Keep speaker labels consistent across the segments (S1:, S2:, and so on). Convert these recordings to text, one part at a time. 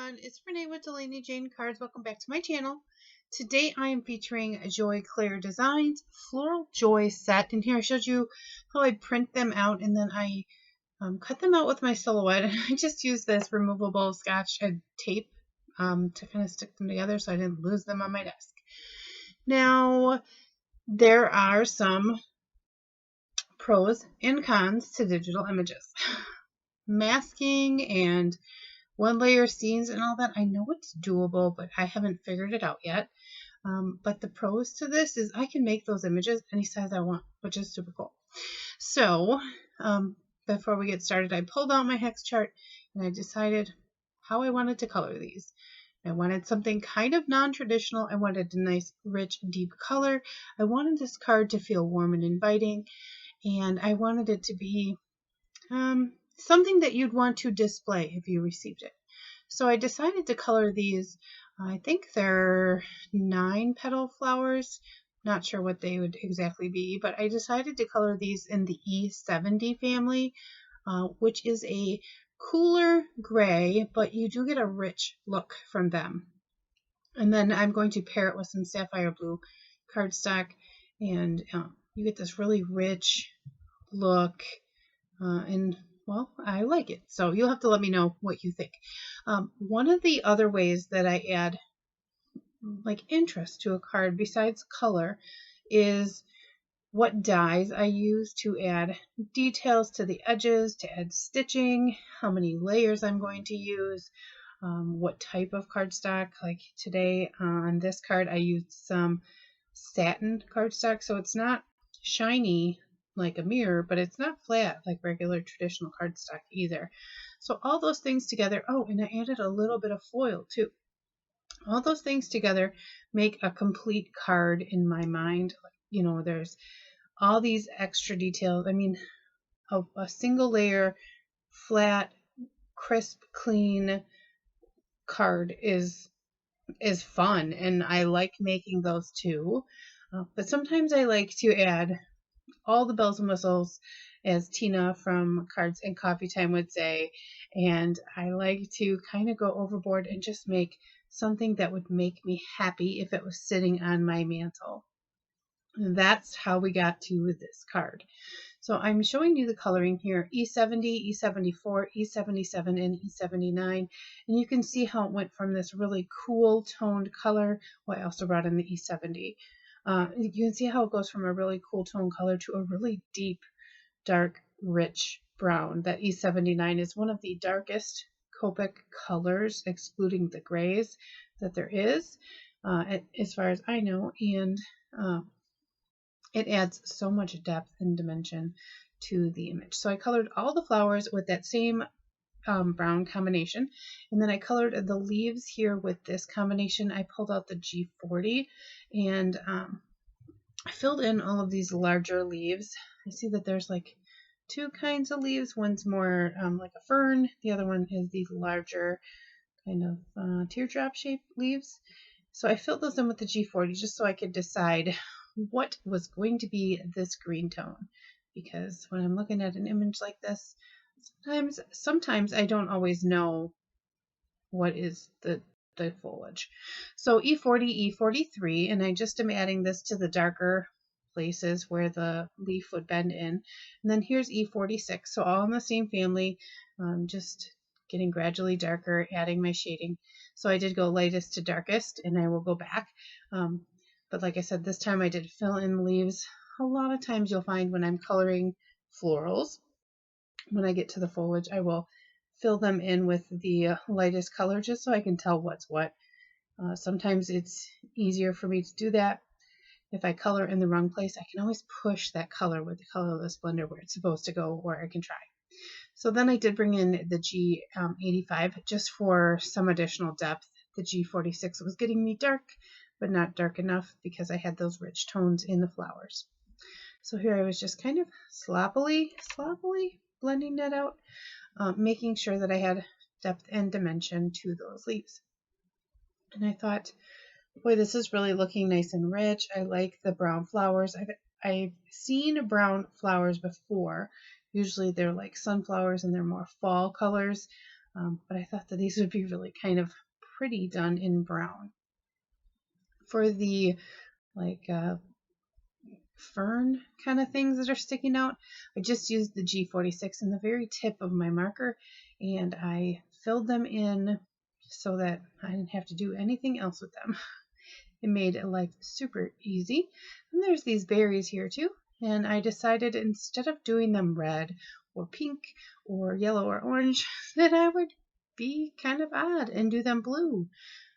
S1: everyone, it's Renee with Delaney Jane Cards. Welcome back to my channel. Today I am featuring a Joy Clair Designs Floral Joy set, and here I showed you how I print them out and then I cut them out with my silhouette. I just used this removable Scotch tape to kind of stick them together so I didn't lose them on my desk. Now there are some pros and cons to digital images. Masking and one layer scenes and all that, I know it's doable, but I haven't figured it out yet. But the pros to this is I can make those images any size I want, which is super cool. So before we get started, I pulled out my hex chart and I decided how I wanted to color these. I wanted something kind of non-traditional. I wanted a nice, rich, deep color. I wanted this card to feel warm and inviting, and I wanted it to be something that you'd want to display if you received it. So I decided to color these, I think they're 9-petal flowers, not sure what they would exactly be, but I decided to color these in the E70 family, which is a cooler gray, but you do get a rich look from them. And then I'm going to pair it with some sapphire blue cardstock, and you get this really rich look, and well, I like it. So you'll have to let me know what you think. One of the other ways that I add like interest to a card besides color is what dyes I use to add details to the edges, to add stitching, how many layers I'm going to use, what type of cardstock. Like today on this card, I used some satin cardstock, so it's not shiny like a mirror, but it's not flat like regular traditional cardstock either. So all those things together, oh, and I added a little bit of foil too. All those things together make a complete card in my mind. You know, there's all these extra details. I mean, a single layer, flat, crisp, clean card is fun, and I like making those too. But sometimes I like to add all the bells and whistles, as Tina from Cards and Coffee Time would say, and I like to kind of go overboard and just make something that would make me happy if it was sitting on my mantle. And that's how we got to this card. So I'm showing you the coloring here, E70, E74, E77, and E79. And you can see how it went from this really cool toned color. Well, I also brought in the E70. You can see how it goes from a really cool tone color to a really deep, dark, rich brown. That E79 is one of the darkest Copic colors, excluding the grays, that there is, as far as I know. And it adds so much depth and dimension to the image. So I colored all the flowers with that same brown combination, and then I colored the leaves here with this combination. I pulled out the G40 and I filled in all of these larger leaves. I see that there's like two kinds of leaves. One's more like a fern, the other one is these larger kind of teardrop shaped leaves. So I filled those in with the G40 just so I could decide what was going to be this green tone, because when I'm looking at an image like this, sometimes I don't always know what is the foliage. So E40, E43, and I just am adding this to the darker places where the leaf would bend in. And then here's E46, so all in the same family, just getting gradually darker, adding my shading. So I did go lightest to darkest, and I will go back. But like I said, this time I did fill in the leaves. A lot of times you'll find when I'm coloring florals, when I get to the foliage, I will fill them in with the lightest color just so I can tell what's what. Sometimes it's easier for me to do that. If I color in the wrong place, I can always push that color with the colorless blender where it's supposed to go, or I can try. So then I did bring in the G85 just for some additional depth. The G46 was getting me dark, but not dark enough because I had those rich tones in the flowers. So here I was just kind of sloppily blending that out, making sure that I had depth and dimension to those leaves. And I thought, boy, this is really looking nice and rich. I like the brown flowers. I've seen brown flowers before. Usually they're like sunflowers and they're more fall colors. but I thought that these would be really kind of pretty done in brown. For the like fern kind of things that are sticking out, I just used the G46 in the very tip of my marker, and I filled them in so that I didn't have to do anything else with them. It made life super easy. And there's these berries here too, and I decided instead of doing them red or pink or yellow or orange, that I would be kind of odd and do them blue.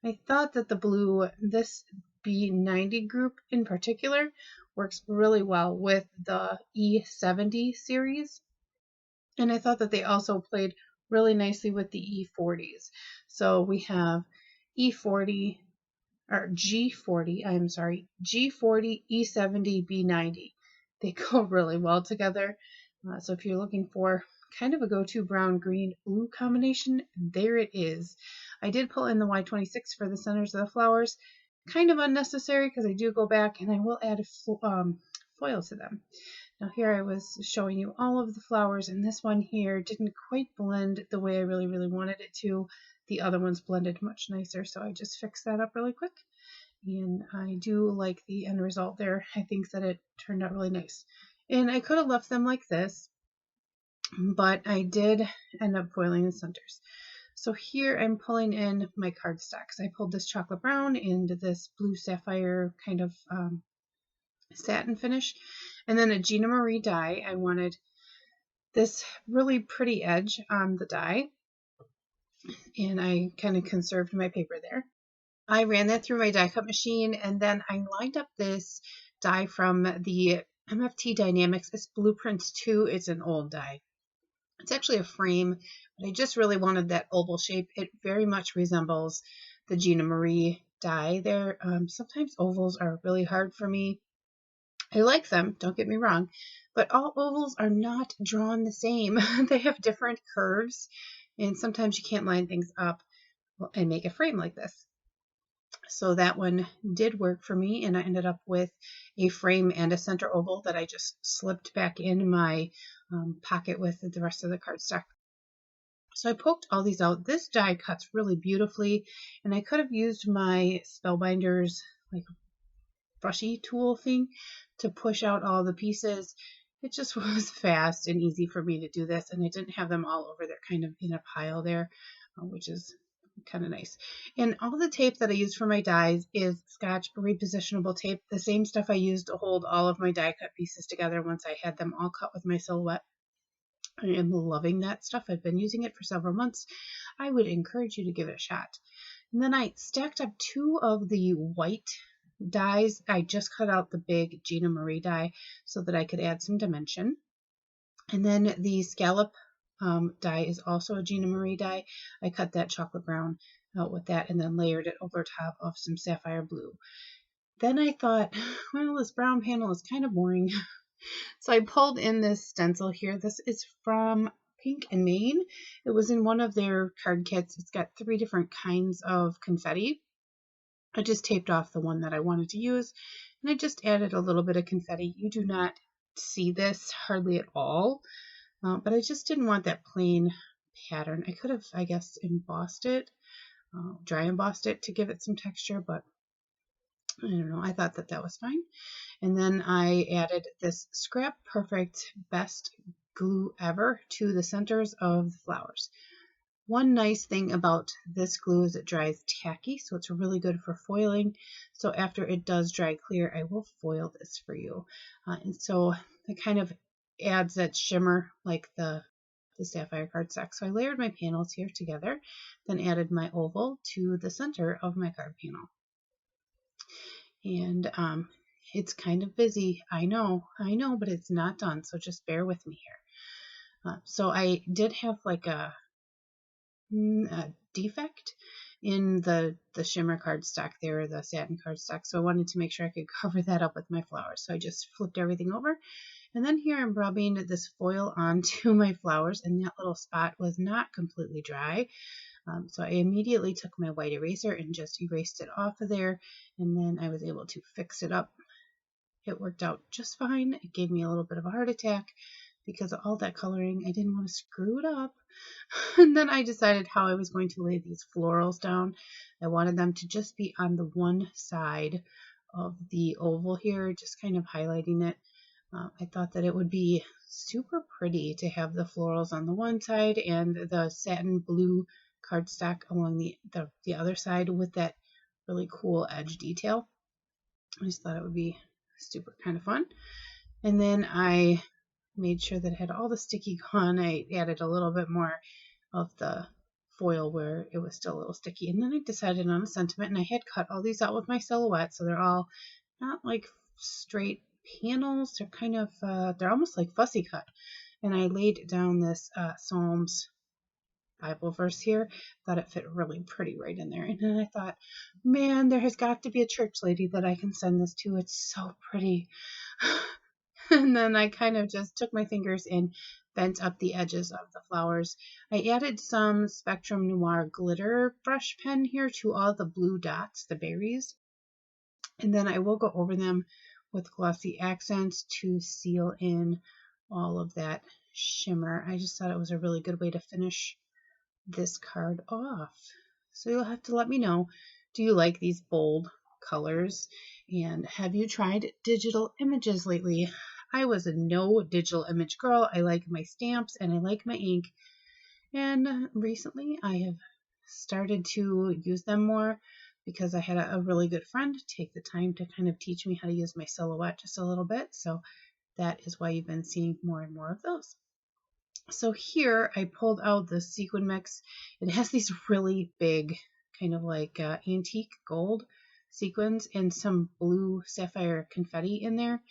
S1: I thought that the blue, this B90 group in particular, works really well with the E70 series. And I thought that they also played really nicely with the E40s. So we have E40, or G40, I'm sorry, G40, E70, B90. They go really well together. So if you're looking for kind of a go-to brown green blue combination, there it is. I did pull in the Y26 for the centers of the flowers, kind of unnecessary because I do go back and I will add a foil to them. Now here I was showing you all of the flowers, and this one here didn't quite blend the way I really wanted it to. The other ones blended much nicer, so I just fixed that up really quick. And I do like the end result there. I think that it turned out really nice. And I could have left them like this, but I did end up foiling the centers. So here I'm pulling in my cardstocks. I pulled this chocolate brown and this blue sapphire kind of satin finish, and then a Gina Marie die. I wanted this really pretty edge on the die, and I kind of conserved my paper there. I ran that through my die cut machine, and then I lined up this die from the MFT Dynamics. It's Blueprints 2. It's an old die. It's actually a frame, but I just really wanted that oval shape. It very much resembles the Gina Marie die there. Sometimes ovals are really hard for me. I like them, don't get me wrong, but all ovals are not drawn the same. They have different curves, and sometimes you can't line things up and make a frame like this. So that one did work for me, and I ended up with a frame and a center oval that I just slipped back in my pocket with the rest of the cardstock. So I poked all these out. This die cuts really beautifully, and I could have used my Spellbinders like brushy tool thing to push out all the pieces. It just was fast and easy for me to do this, and I didn't have them all over there kind of in a pile there, which is kind of nice. And all the tape that I use for my dies is Scotch repositionable tape, the same stuff I used to hold all of my die cut pieces together once I had them all cut with my silhouette. I am loving that stuff. I've been using it for several months. I would encourage you to give it a shot. And then I stacked up 2 of the white dies. I just cut out the big Gina Marie die so that I could add some dimension. And then the scallop die is also a Gina Marie die. I cut that chocolate brown out with that and then layered it over top of some sapphire blue. Then I thought, well, this brown panel is kind of boring. So I pulled in this stencil here. This is from Pink and Maine. It was in one of their card kits. It's got 3 different kinds of confetti. I just taped off the one that I wanted to use, and I just added a little bit of confetti. You do not see this hardly at all, but I just didn't want that plain pattern. I could have, I guess, embossed it, dry embossed it to give it some texture, but I don't know. I thought that that was fine. And then I added this Scrap Perfect Best Glue Ever to the centers of the flowers. One nice thing about this glue is it dries tacky, so it's really good for foiling. So after it does dry clear, I will foil this for you. And so it kind of adds that shimmer like the sapphire cardstock. So I layered my panels here together, then added my oval to the center of my card panel. And it's kind of busy. I know, but it's not done. So just bear with me here. So I did have like a defect in the shimmer cardstock there, the satin cardstock. So I wanted to make sure I could cover that up with my flowers. So I just flipped everything over. And then here I'm rubbing this foil onto my flowers, and that little spot was not completely dry. So I immediately took my white eraser and just erased it off of there, and then I was able to fix it up. It worked out just fine. It gave me a little bit of a heart attack, because of all that coloring. I didn't want to screw it up. And then I decided how I was going to lay these florals down. I wanted them to just be on the one side of the oval here, just kind of highlighting it. I thought that it would be super pretty to have the florals on the one side and the satin blue cardstock along the other side with that really cool edge detail. I just thought it would be super kind of fun. And then I made sure that it had all the sticky gone. I added a little bit more of the foil where it was still a little sticky. And then I decided on a sentiment, and I had cut all these out with my silhouette, so they're all not like straight panels. They're kind of, they're almost like fussy cut. And I laid down this Psalms Bible verse here. Thought it fit really pretty right in there. And then I thought, man, there has got to be a church lady that I can send this to. It's so pretty. And then I kind of just took my fingers and bent up the edges of the flowers. I added some Spectrum Noir glitter brush pen here to all the blue dots, the berries. And then I will go over them with glossy accents to seal in all of that shimmer. I just thought it was a really good way to finish this card off. So you'll have to let me know, do you like these bold colors? And have you tried digital images lately? I was a no digital image girl. I like my stamps and I like my ink. And recently I have started to use them more because I had a really good friend take the time to kind of teach me how to use my silhouette just a little bit. So that is why you've been seeing more and more of those. So here I pulled out the sequin mix. It has these really big kind of like antique gold sequins and some blue sapphire confetti in there.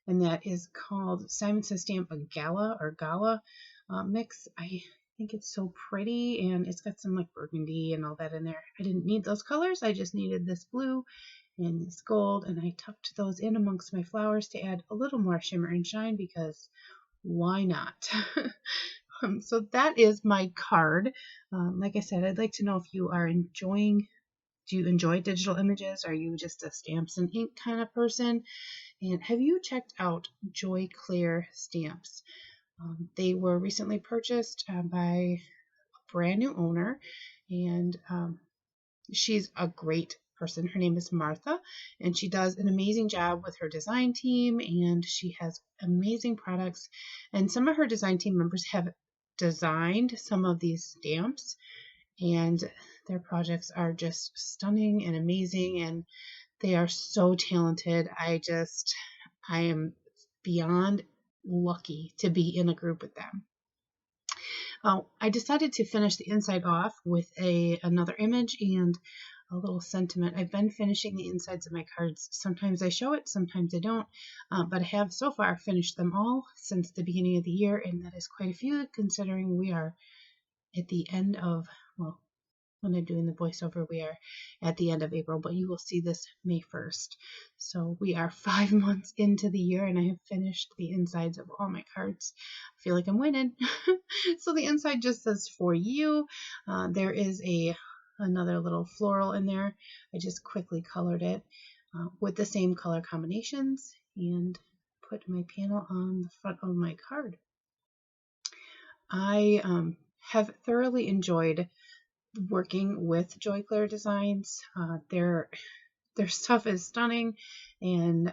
S1: And that is called Simon Says Stamp a Gala or Gala mix. I think it's so pretty, and it's got some like burgundy and all that in there. I didn't need those colors. I just needed this blue and this gold, and I tucked those in amongst my flowers to add a little more shimmer and shine because why not? So that is my card. Like I said, I'd like to know if you are enjoying, do you enjoy digital images? Are you just a stamps and ink kind of person? And have you checked out Joy Clair stamps? They were recently purchased by a brand new owner, and she's a great person. Her name is Martha, and she does an amazing job with her design team, and she has amazing products. And some of her design team members have designed some of these stamps, and their projects are just stunning and amazing, and they are so talented. I am beyond lucky to be in a group with them. I decided to finish the inside off with another image and a little sentiment. I've been finishing the insides of my cards. Sometimes I show it, sometimes I don't, but I have so far finished them all since the beginning of the year, and that is quite a few considering we are at the end of, well, when I'm doing the voiceover, we are at the end of April, but you will see this May 1st. So we are 5 months into the year, and I have finished the insides of all my cards. I feel like I'm winning. So the inside just says for you. There is another little floral in there. I just quickly colored it with the same color combinations and put my panel on the front of my card. I have thoroughly enjoyed working with Joy Clair Designs. Their stuff is stunning, and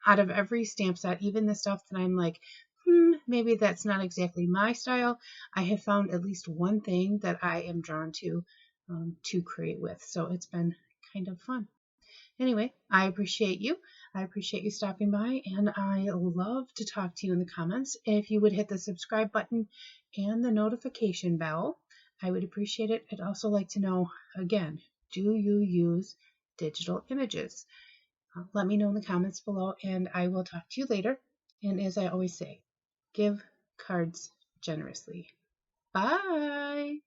S1: out of every stamp set, even the stuff that I'm like, maybe that's not exactly my style, I have found at least one thing that I am drawn to create with. So it's been kind of fun. Anyway, I appreciate you. I appreciate you stopping by, and I love to talk to you in the comments. If you would hit the subscribe button and the notification bell, I would appreciate it. I'd also like to know, again, do you use digital images? Let me know in the comments below, and I will talk to you later. And as I always say, give cards generously. Bye!